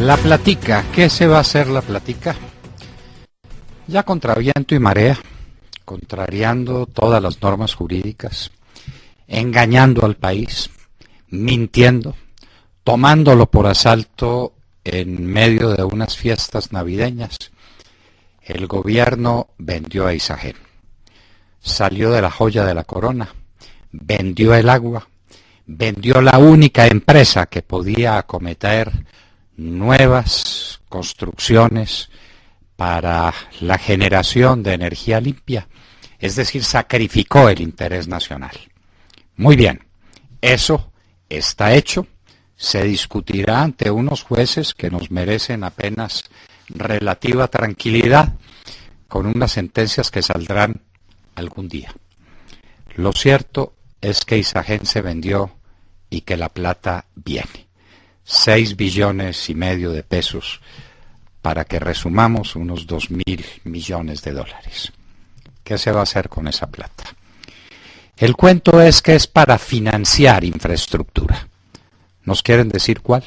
La platica, ¿qué se va a hacer la platica? Ya contra viento y marea, contrariando todas las normas jurídicas, engañando al país, mintiendo, tomándolo por asalto en medio de unas fiestas navideñas, el gobierno vendió a Isagen. Salió de la joya de la corona, vendió el agua, vendió la única empresa que podía acometer nuevas construcciones para la generación de energía limpia, es decir, sacrificó el interés nacional. Muy bien, eso está hecho, se discutirá ante unos jueces que nos merecen apenas relativa tranquilidad, con unas sentencias que saldrán algún día. Lo cierto es que Isagen se vendió y que la plata viene. 6,5 billones de pesos, para que resumamos unos 2.000 millones de dólares. ¿Qué se va a hacer con esa plata? El cuento es que es para financiar infraestructura. ¿Nos quieren decir cuál?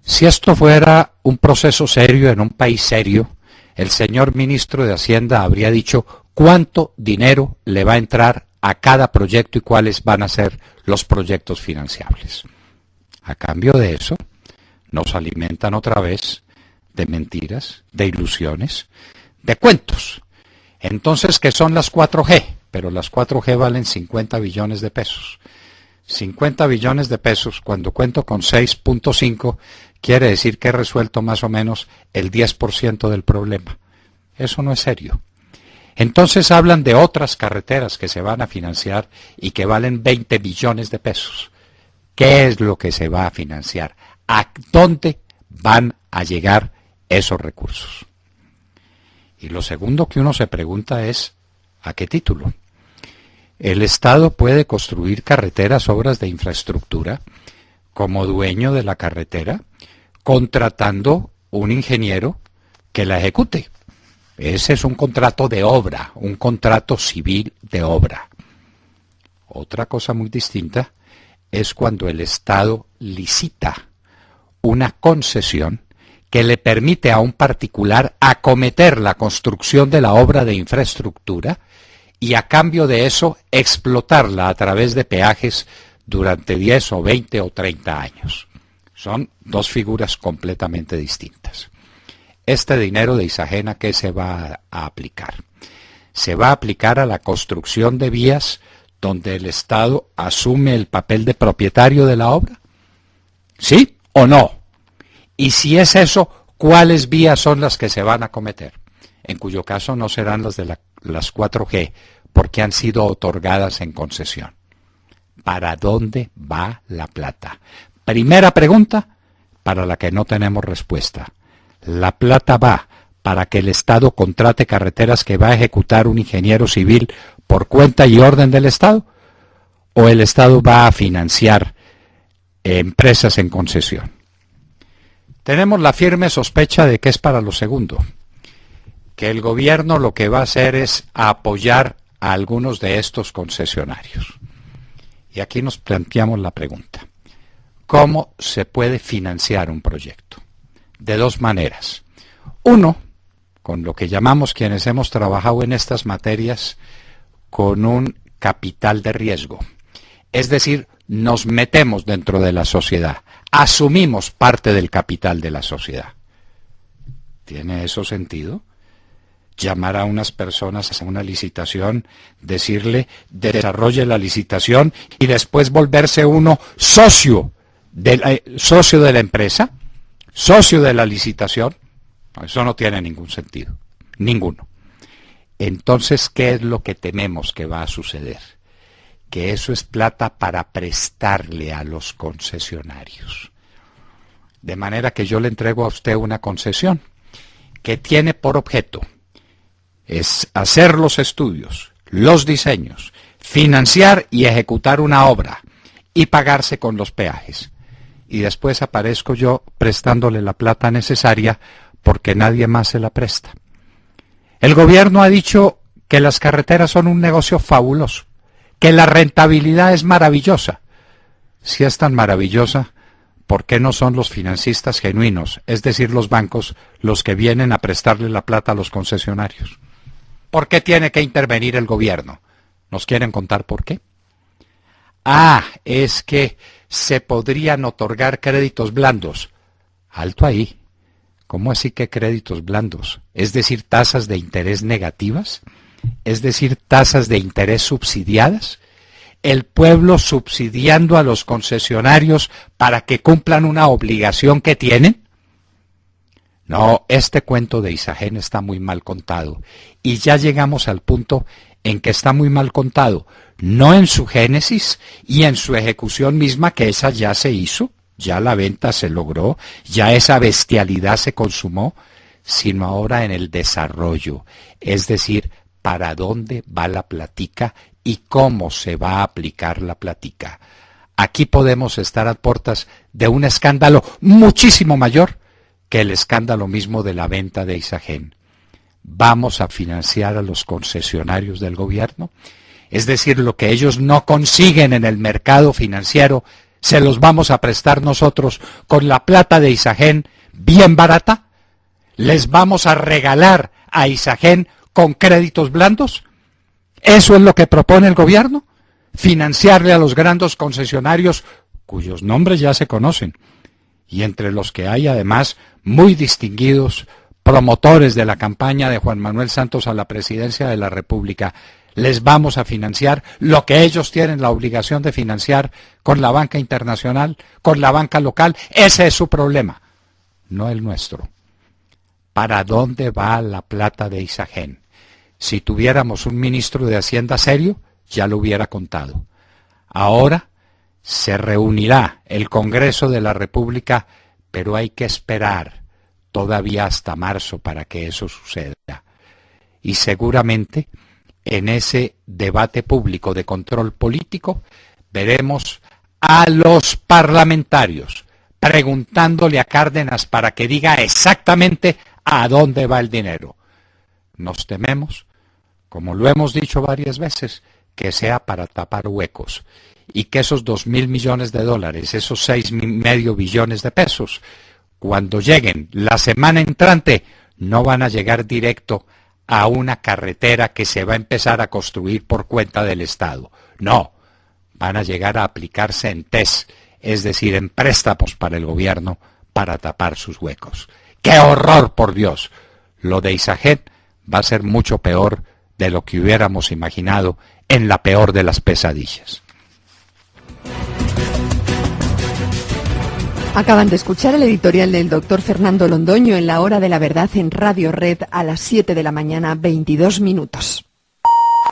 Si esto fuera un proceso serio en un país serio, el señor ministro de Hacienda habría dicho cuánto dinero le va a entrar a cada proyecto y cuáles van a ser los proyectos financiables. A cambio de eso, nos alimentan otra vez de mentiras, de ilusiones, de cuentos. Entonces, ¿qué son las 4G? Pero las 4G valen 50 billones de pesos. 50 billones de pesos, cuando cuento con 6.5, quiere decir que he resuelto más o menos el 10% del problema. Eso no es serio. Entonces hablan de otras carreteras que se van a financiar y que valen 20 billones de pesos. ¿Qué es lo que se va a financiar? ¿A dónde van a llegar esos recursos? Y lo segundo que uno se pregunta es, ¿a qué título? El Estado puede construir carreteras, obras de infraestructura, como dueño de la carretera, contratando un ingeniero que la ejecute. Ese es un contrato de obra, un contrato civil de obra. Otra cosa muy distinta es cuando el Estado licita una concesión que le permite a un particular acometer la construcción de la obra de infraestructura y a cambio de eso explotarla a través de peajes durante 10 o 20 o 30 años. Son dos figuras completamente distintas. Este dinero de Isagen, ¿a qué se va a aplicar? Se va a aplicar a la construcción de vías donde el Estado asume el papel de propietario de la obra. ¿Sí o no? Y si es eso, ¿cuáles vías son las que se van a acometer? En cuyo caso no serán las de las 4G, porque han sido otorgadas en concesión. ¿Para dónde va la plata? Primera pregunta, para la que no tenemos respuesta. ¿La plata va para que el Estado contrate carreteras que va a ejecutar un ingeniero civil por cuenta y orden del Estado? ¿O el Estado va a financiar empresas en concesión? Tenemos la firme sospecha de que es para lo segundo, que el gobierno lo que va a hacer es apoyar a algunos de estos concesionarios. Y aquí nos planteamos la pregunta: ¿cómo se puede financiar un proyecto? De dos maneras. Uno, con lo que llamamos quienes hemos trabajado en estas materias, con un capital de riesgo. Es decir, nos metemos dentro de la sociedad, asumimos parte del capital de la sociedad. ¿Tiene eso sentido? Llamar a unas personas a una licitación, decirle desarrolle la licitación y después volverse uno socio de la empresa, socio de la licitación. No, eso no tiene ningún sentido, ninguno. Entonces, ¿qué es lo que tememos que va a suceder? Que eso es plata para prestarle a los concesionarios. De manera que yo le entrego a usted una concesión que tiene por objeto es hacer los estudios, los diseños, financiar y ejecutar una obra y pagarse con los peajes. Y después aparezco yo prestándole la plata necesaria porque nadie más se la presta. El gobierno ha dicho que las carreteras son un negocio fabuloso, que la rentabilidad es maravillosa. Si es tan maravillosa, ¿por qué no son los financistas genuinos, es decir, los bancos, los que vienen a prestarle la plata a los concesionarios? ¿Por qué tiene que intervenir el gobierno? ¿Nos quieren contar por qué? Ah, es que se podrían otorgar créditos blandos. Alto ahí. ¿Cómo así que créditos blandos? Es decir, tasas de interés negativas, es decir, tasas de interés subsidiadas. El pueblo subsidiando a los concesionarios para que cumplan una obligación que tienen. No, este cuento de Isagen está muy mal contado. Y ya llegamos al punto en que está muy mal contado, no en su génesis y en su ejecución misma, que esa ya se hizo, ya la venta se logró, ya esa bestialidad se consumó, sino ahora en el desarrollo, es decir, para dónde va la platica y cómo se va a aplicar la platica. Aquí podemos estar a puertas de un escándalo muchísimo mayor que el escándalo mismo de la venta de Isagen. ¿Vamos a financiar a los concesionarios del gobierno? Es decir, lo que ellos no consiguen en el mercado financiero, ¿se los vamos a prestar nosotros con la plata de Isagen bien barata? ¿Les vamos a regalar a Isagen con créditos blandos? ¿Eso es lo que propone el gobierno? ¿Financiarle a los grandes concesionarios cuyos nombres ya se conocen? Y entre los que hay además muy distinguidos promotores de la campaña de Juan Manuel Santos a la presidencia de la República, les vamos a financiar lo que ellos tienen la obligación de financiar con la banca internacional, con la banca local. Ese es su problema, no el nuestro. ¿Para dónde va la plata de Isagen? Si tuviéramos un ministro de Hacienda serio, ya lo hubiera contado. Ahora se reunirá el Congreso de la República, pero hay que esperar todavía hasta marzo para que eso suceda. Y seguramente en ese debate público de control político veremos a los parlamentarios preguntándole a Cárdenas para que diga exactamente a dónde va el dinero. Nos tememos, como lo hemos dicho varias veces, que sea para tapar huecos y que esos 2.000 millones de dólares, esos 6,5 billones de pesos, cuando lleguen la semana entrante, no van a llegar directo a una carretera que se va a empezar a construir por cuenta del Estado. No, van a llegar a aplicarse en TES, es decir, en préstamos para el gobierno para tapar sus huecos. ¡Qué horror, por Dios! Lo de Isagen va a ser mucho peor de lo que hubiéramos imaginado en la peor de las pesadillas. Acaban de escuchar el editorial del doctor Fernando Londoño en La Hora de la Verdad en Radio Red a las 7 de la mañana, 22 minutos.